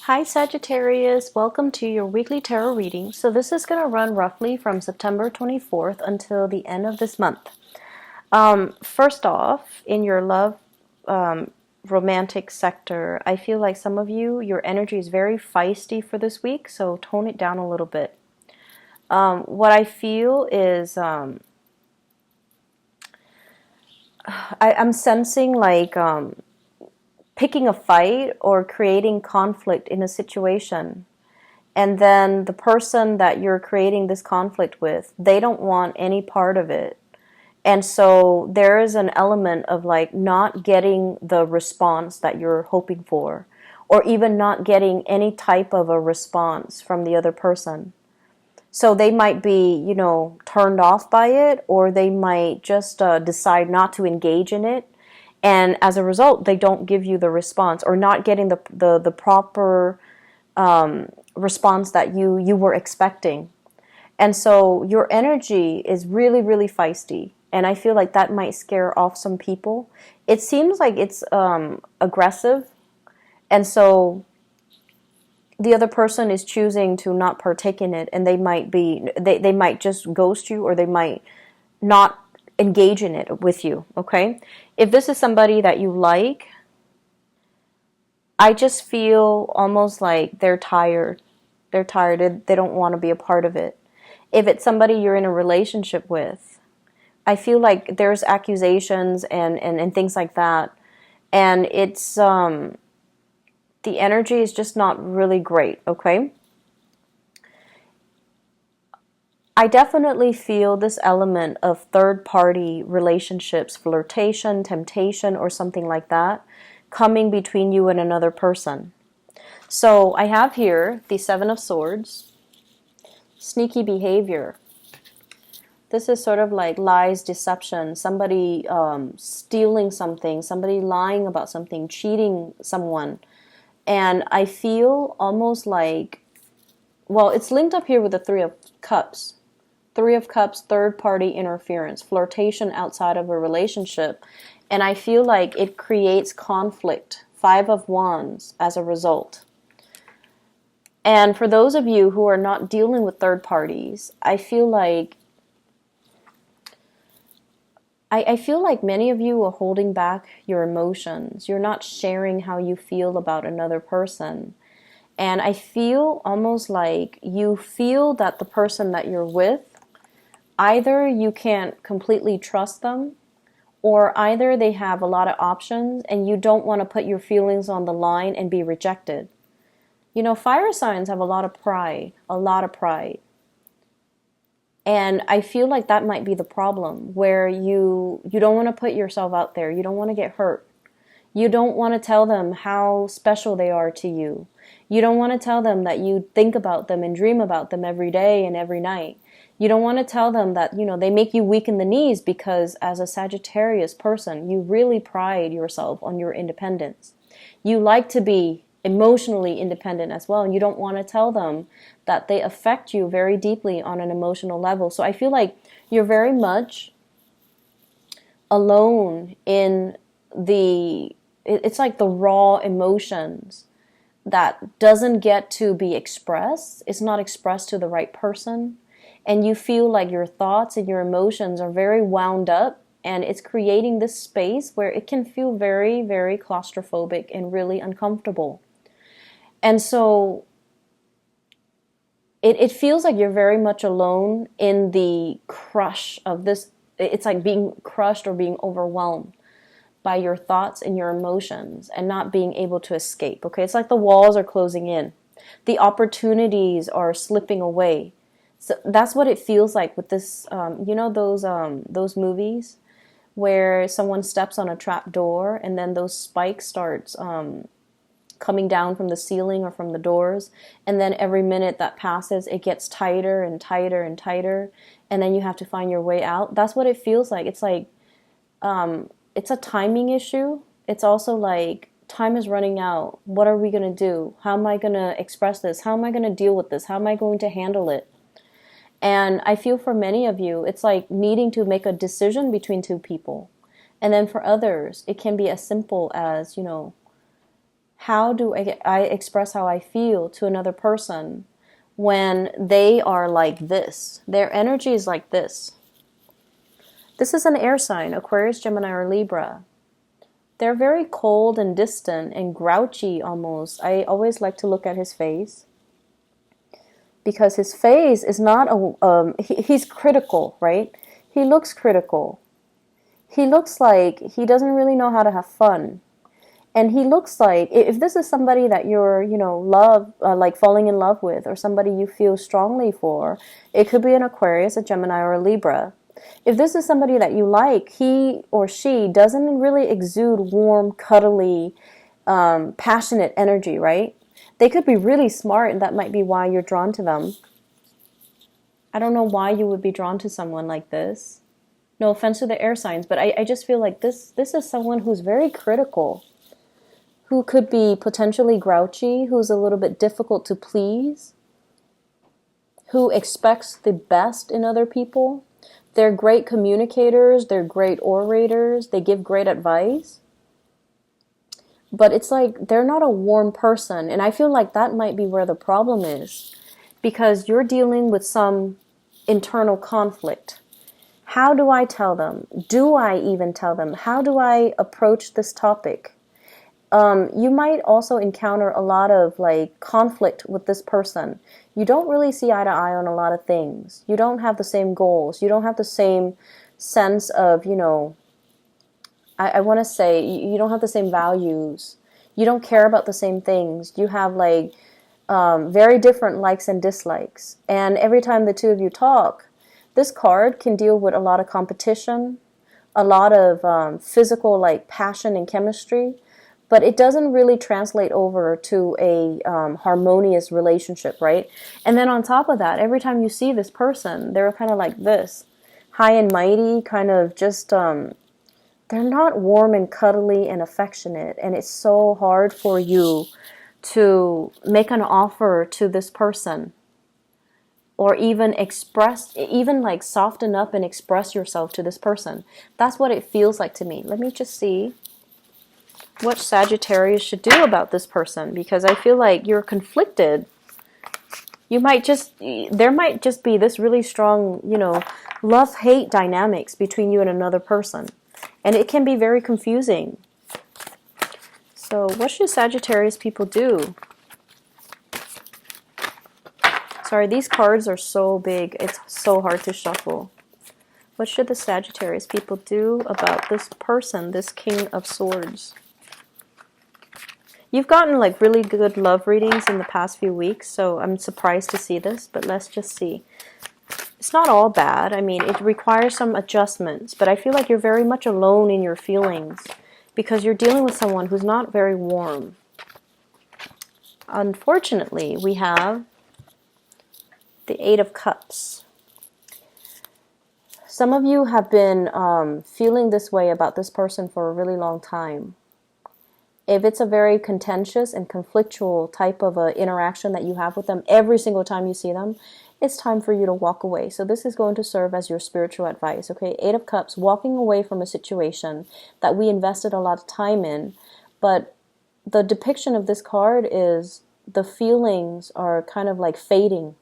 Hi Sagittarius, welcome to your weekly tarot reading. So this is going to run roughly from September 24th until the end of this month. First off, in your love romantic sector, I feel like some of you, your energy is very feisty for this week, so tone it down a little bit. What I feel is I'm sensing like picking a fight or creating conflict in a situation. And then the person that you're creating this conflict with, they don't want any part of it. And so there is an element of like not getting the response that you're hoping for, or even not getting any type of a response from the other person. So they might be, turned off by it, or they might just decide not to engage in it. And as a result, they don't give you the response, or not getting the proper response that you were expecting. And so your energy is really, really feisty. And I feel like that might scare off some people. It seems like it's aggressive. And so the other person is choosing to not partake in it, and they might just ghost you, or they might not engage in it with you, okay? If this is somebody that you like, I just feel almost like they're tired. They're tired. They don't want to be a part of it. If it's somebody you're in a relationship with, I feel like there's accusations and things like that. And it's, the energy is just not really great, okay? I definitely feel this element of third-party relationships, flirtation, temptation, or something like that, coming between you and another person. So I have here the Seven of Swords, sneaky behavior. This is sort of like lies, deception, somebody stealing something, somebody lying about something, cheating someone. And I feel almost like, well, it's linked up here with the Three of Cups. Three of Cups, third-party interference, flirtation outside of a relationship. And I feel like it creates conflict. Five of Wands as a result. And for those of you who are not dealing with third parties, I feel like many of you are holding back your emotions. You're not sharing how you feel about another person. And I feel almost like you feel that the person that you're with, either you can't completely trust them, or either they have a lot of options and you don't want to put your feelings on the line and be rejected. Fire signs have a lot of pride, And I feel like that might be the problem, where you don't want to put yourself out there. You don't want to get hurt. You don't want to tell them how special they are to you. You don't want to tell them that you think about them and dream about them every day and every night. You don't want to tell them that, they make you weak in the knees, because as a Sagittarius person, you really pride yourself on your independence. You like to be emotionally independent as well, and you don't want to tell them that they affect you very deeply on an emotional level. So I feel like you're very much alone in it's like the raw emotions that doesn't get to be expressed. It's not expressed to the right person. And you feel like your thoughts and your emotions are very wound up, and it's creating this space where it can feel very, very claustrophobic and really uncomfortable. And so it feels like you're very much alone in the crush of this. It's like being crushed or being overwhelmed by your thoughts and your emotions and not being able to escape. Okay, it's like the walls are closing in. The opportunities are slipping away. So that's what it feels like with this, those movies where someone steps on a trap door and then those spikes starts coming down from the ceiling or from the doors, and then every minute that passes it gets tighter and tighter and tighter, and then you have to find your way out. That's what it feels like. It's like it's a timing issue. It's also like time is running out. What are we going to do? How am I going to express this? How am I going to deal with this? How am I going to handle it? And I feel for many of you, it's like needing to make a decision between two people. And then for others, it can be as simple as, How do I express how I feel to another person when they are like this? Their energy is like this. This is an air sign, Aquarius, Gemini, or Libra. They're very cold and distant and grouchy almost. I always like to look at his face, because his face is not he's critical, right? He looks critical. He looks like he doesn't really know how to have fun. And he looks like, if this is somebody that you're, like falling in love with, or somebody you feel strongly for, it could be an Aquarius, a Gemini, or a Libra. If this is somebody that you like, he or she doesn't really exude warm, cuddly, passionate energy, right? They could be really smart, and that might be why you're drawn to them. I don't know why you would be drawn to someone like this. No offense to the air signs, but I just feel like this is someone who's very critical, who could be potentially grouchy, who's a little bit difficult to please, who expects the best in other people. They're great communicators, they're great orators, they give great advice. But it's like they're not a warm person, and I feel like that might be where the problem is, because you're dealing with some internal conflict. How do I tell them? Do I even tell them? How do I approach this topic? You might also encounter a lot of like conflict with this person. You don't really see eye to eye on a lot of things. You don't have the same goals. You don't have the same sense of, I want to say you don't have the same values. You don't care about the same things. You have like very different likes and dislikes. And every time the two of you talk, this card can deal with a lot of competition, a lot of physical like passion and chemistry. But it doesn't really translate over to a harmonious relationship, right? And then on top of that, every time you see this person, they're kind of like this, high and mighty, kind of just, they're not warm and cuddly and affectionate. And it's so hard for you to make an offer to this person, or even like soften up and express yourself to this person. That's what it feels like to me. Let me just see what Sagittarius should do about this person, because I feel like you're conflicted. There might just be this really strong, love-hate dynamics between you and another person. And it can be very confusing. So what should Sagittarius people do? Sorry, these cards are so big. It's so hard to shuffle. What should the Sagittarius people do about this person, this King of Swords? You've gotten like really good love readings in the past few weeks, so I'm surprised to see this, but let's just see. It's not all bad. I mean, it requires some adjustments, but I feel like you're very much alone in your feelings because you're dealing with someone who's not very warm. Unfortunately, we have the Eight of Cups. Some of you have been feeling this way about this person for a really long time. If it's a very contentious and conflictual type of interaction that you have with them every single time you see them, it's time for you to walk away. So this is going to serve as your spiritual advice, okay? Eight of Cups, walking away from a situation that we invested a lot of time in, but the depiction of this card is the feelings are kind of like fading,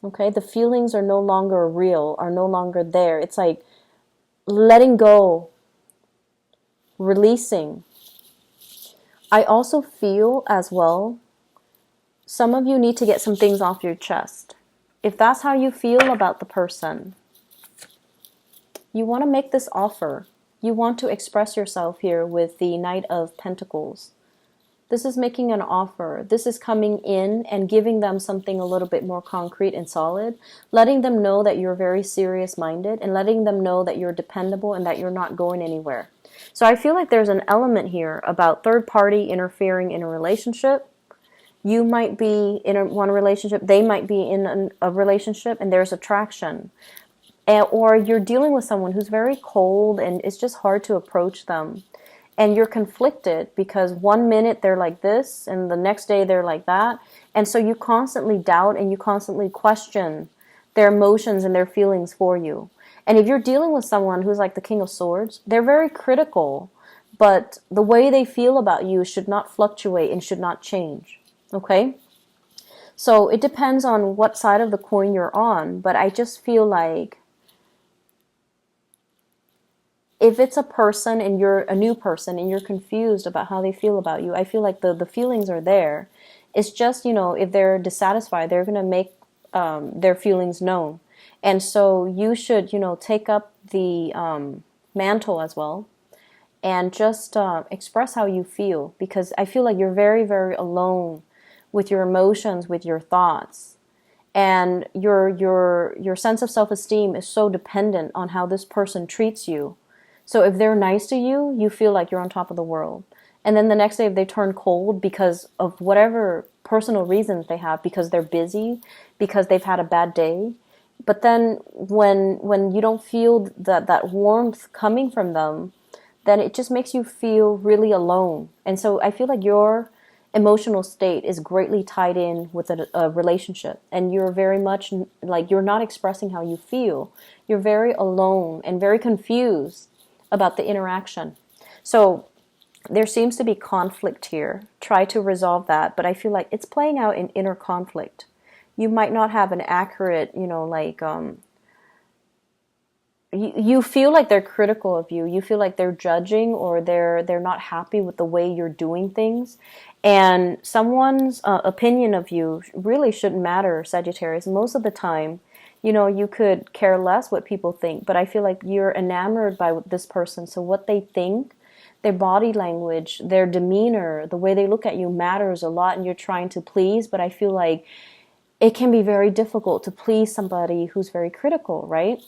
okay? The feelings are no longer real, are no longer there. It's like letting go, releasing. I also feel as well, some of you need to get some things off your chest. If that's how you feel about the person, you want to make this offer. You want to express yourself here with the Knight of Pentacles. This is making an offer. This is coming in and giving them something a little bit more concrete and solid, letting them know that you're very serious-minded and letting them know that you're dependable and that you're not going anywhere. So I feel like there's an element here about third party interfering in a relationship. You might be in one relationship, they might be in a relationship, and there's attraction. Or you're dealing with someone who's very cold and it's just hard to approach them. And you're conflicted because one minute they're like this and the next day they're like that. And so you constantly doubt and you constantly question their emotions and their feelings for you. And if you're dealing with someone who's like the King of Swords, they're very critical, but the way they feel about you should not fluctuate and should not change. Okay? So it depends on what side of the coin you're on, but I just feel like if it's a person and you're a new person and you're confused about how they feel about you, I feel like the feelings are there. It's just, if they're dissatisfied, they're going to make their feelings known. And so you should, take up the mantle as well and just express how you feel, because I feel like you're very, very alone with your emotions, with your thoughts. And your sense of self-esteem is so dependent on how this person treats you. So if they're nice to you, you feel like you're on top of the world. And then the next day, if they turn cold because of whatever personal reasons they have, because they're busy, because they've had a bad day. But then when you don't feel that warmth coming from them, then it just makes you feel really alone. And so I feel like your emotional state is greatly tied in with a relationship. And you're very much like, you're not expressing how you feel. You're very alone and very confused about the interaction. So there seems to be conflict here. Try to resolve that, but I feel like it's playing out in inner conflict. You might not have an accurate, you feel like they're critical of you. You feel like they're judging, or they're not happy with the way you're doing things. And someone's opinion of you really shouldn't matter, Sagittarius. Most of the time, you could care less what people think, but I feel like you're enamored by this person. So what they think, their body language, their demeanor, the way they look at you matters a lot, and you're trying to please. But I feel like it can be very difficult to please somebody who's very critical, right?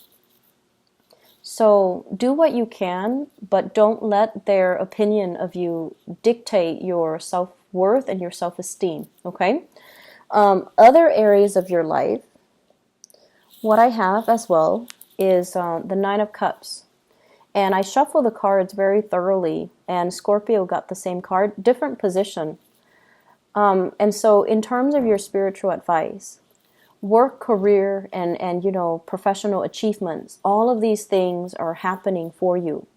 So do what you can, but don't let their opinion of you dictate your self-worth and your self-esteem, okay? Other areas of your life, what I have as well is the Nine of Cups. And I shuffle the cards very thoroughly, and Scorpio got the same card, different position. And so in terms of your spiritual advice, work, career, and professional achievements, all of these things are happening for you.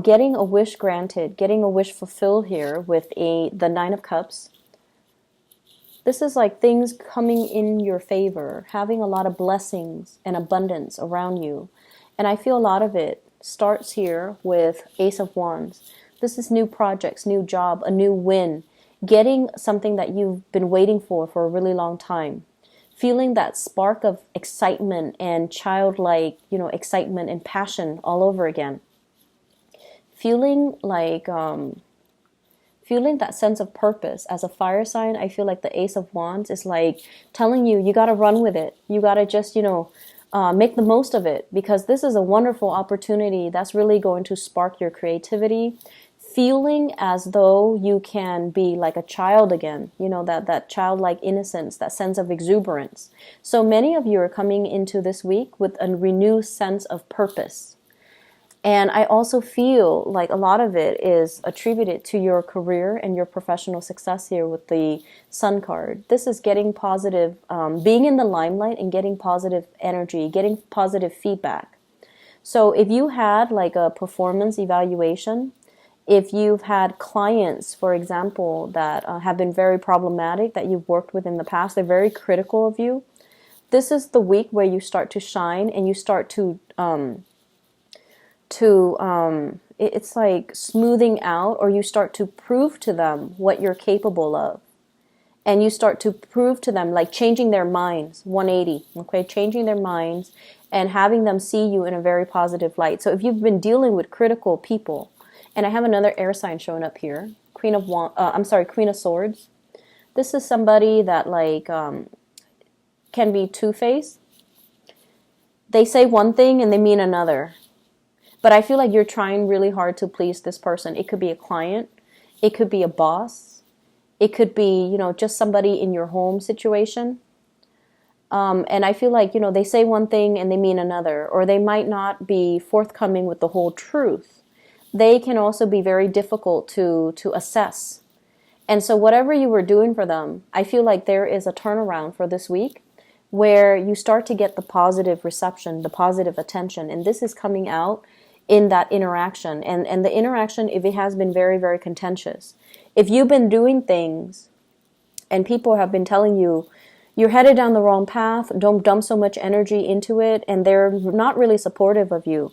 Getting a wish granted, getting a wish fulfilled here with the Nine of Cups. This is like things coming in your favor, having a lot of blessings and abundance around you. And I feel a lot of it starts here with Ace of Wands. This is new projects, new job, a new win, getting something that you've been waiting for a really long time. Feeling that spark of excitement and childlike, excitement and passion all over again. Feeling like, feeling that sense of purpose. As a fire sign, I feel like the Ace of Wands is like telling you, you got to run with it. You got to just, make the most of it, because this is a wonderful opportunity that's really going to spark your creativity. Feeling as though you can be like a child again, that childlike innocence, that sense of exuberance. So many of you are coming into this week with a renewed sense of purpose. And I also feel like a lot of it is attributed to your career and your professional success here with the Sun card. This is getting positive, being in the limelight and getting positive energy, getting positive feedback. So if you had like a performance evaluation, if you've had clients, for example, that have been very problematic, that you've worked with in the past, they're very critical of you, this is the week where you start to shine and you start to it's like smoothing out, or you start to prove to them what you're capable of. And you start to prove to them, like changing their minds, 180, okay? Changing their minds and having them see you in a very positive light. So if you've been dealing with critical people, and I have another air sign showing up here, Queen of Swords. This is somebody that can be two-faced. They say one thing and they mean another. But I feel like you're trying really hard to please this person. It could be a client. It could be a boss. It could be, just somebody in your home situation. And I feel like, they say one thing and they mean another. Or they might not be forthcoming with the whole truth. They can also be very difficult to assess. And so whatever you were doing for them, I feel like there is a turnaround for this week where you start to get the positive reception, the positive attention. And this is coming out in that interaction. And the interaction, if it has been very, very contentious, if you've been doing things and people have been telling you, you're headed down the wrong path, don't dump so much energy into it, and they're not really supportive of you,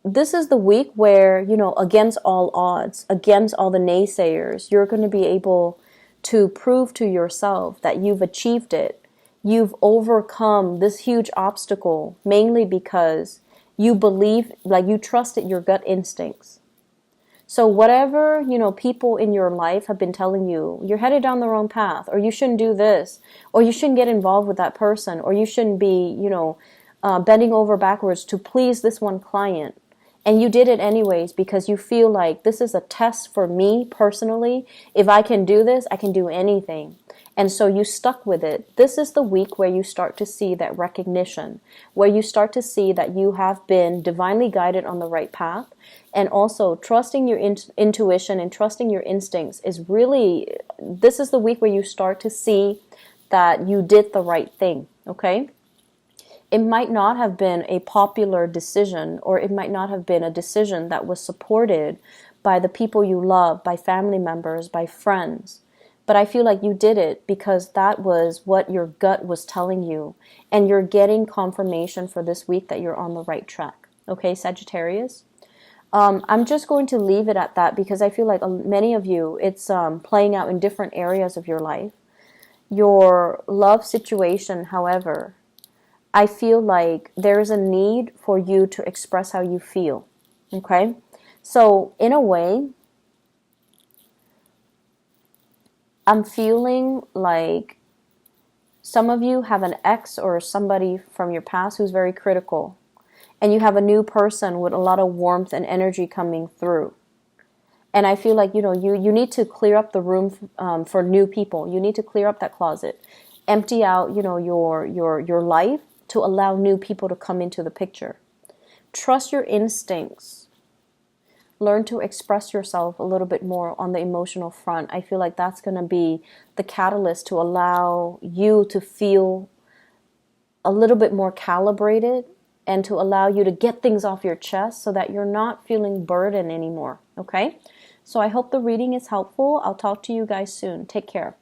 this is the week where, against all odds, against all the naysayers, you're going to be able to prove to yourself that you've achieved it. You've overcome this huge obstacle, mainly because you believe, like you trusted your gut instincts. So whatever, people in your life have been telling you, you're headed down the wrong path, or you shouldn't do this, or you shouldn't get involved with that person, or you shouldn't be, bending over backwards to please this one client. And you did it anyways because you feel like this is a test for me personally. If I can do this, I can do anything. And so you stuck with it. This is the week where you start to see that recognition, where you start to see that you have been divinely guided on the right path. And also trusting your intuition and trusting your instincts is really, this is the week where you start to see that you did the right thing, okay? It might not have been a popular decision, or it might not have been a decision that was supported by the people you love, by family members, by friends. But I feel like you did it because that was what your gut was telling you. And you're getting confirmation for this week that you're on the right track. Okay, Sagittarius? I'm just going to leave it at that because I feel like many of you, it's playing out in different areas of your life. Your love situation, however, I feel like there is a need for you to express how you feel. Okay? So, in a way, I'm feeling like some of you have an ex or somebody from your past who's very critical. And you have a new person with a lot of warmth and energy coming through. And I feel like, you need to clear up the room for new people. You need to clear up that closet. Empty out, your life to allow new people to come into the picture. Trust your instincts. Learn to express yourself a little bit more on the emotional front. I feel like that's going to be the catalyst to allow you to feel a little bit more calibrated and to allow you to get things off your chest so that you're not feeling burdened anymore. Okay? So I hope the reading is helpful. I'll talk to you guys soon. Take care.